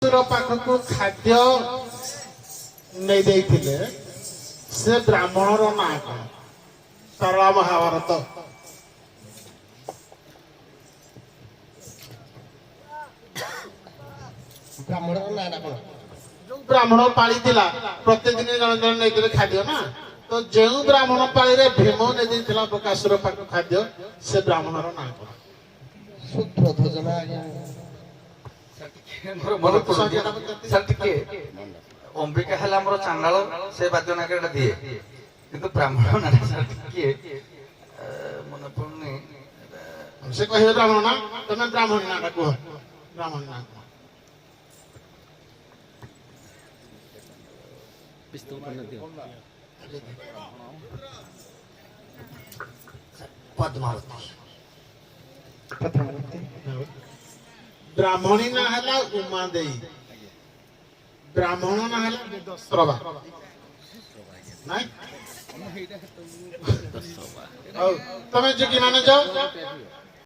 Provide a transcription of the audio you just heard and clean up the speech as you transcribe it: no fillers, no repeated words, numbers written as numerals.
ବକାସୁର ପାଖକୁ ଖାଦ୍ୟ ନେଇ ଦେଇଥିଲେ ସେ ବ୍ରାହ୍ମଣର ନାଁ କଣ? ସାରଳା ମହାଭାରତ। ବ୍ରାହ୍ମଣର ନାଁଟା କଣ? ଯୋଉ ବ୍ରାହ୍ମଣ ପାଳିଥିଲା ପ୍ରତିଦିନ ଜଣେ ଜଣେ ନେଇଥିଲେ ଖାଦ୍ୟ ନା, ତ ଯେଉଁ ବ୍ରାହ୍ମଣ ପାଳିରେ ଭୀମ ନେଇ ଦେଇଥିଲା ବକାସୁର ପାଖକୁ ଖାଦ୍ୟ, ସେ ବ୍ରାହ୍ମଣର ନାଁ କଣ? ଶୁଦ୍ଧୋଧନ ଆଜ୍ଞା। ସାର୍ ଟିକେ ଅମ୍ବିକା ହେଲା ଆମର ଚାଣ୍ଡାଳ, ସେ ବାଦ୍ୟ ନାଗଟା ଦିଏ, କିନ୍ତୁ ବ୍ରାହ୍ମଣ ନାଁ ସାର୍ ଟିକେ ମନେ ପଡୁନି। ସେ କହିବେ ବ୍ରାହ୍ମଣ ନା, ତମେ ବ୍ରାହ୍ମଣ ନାଁଟା କୁହ। ବ୍ରାହ୍ମଣ ନାଁ କୁହ। ପଦ୍ମାବତୀ। ବ୍ରାହ୍ମଣୀ ନାଁ ହେଲା ଉମା ଦେଇ, ବ୍ରାହ୍ମଣ ନାଁ ହେଲା ବେଦସ୍ରବା। ନାଇଁ ହଉ ତମେ ଯୋଗୀ ମାନେ ଯାଅ।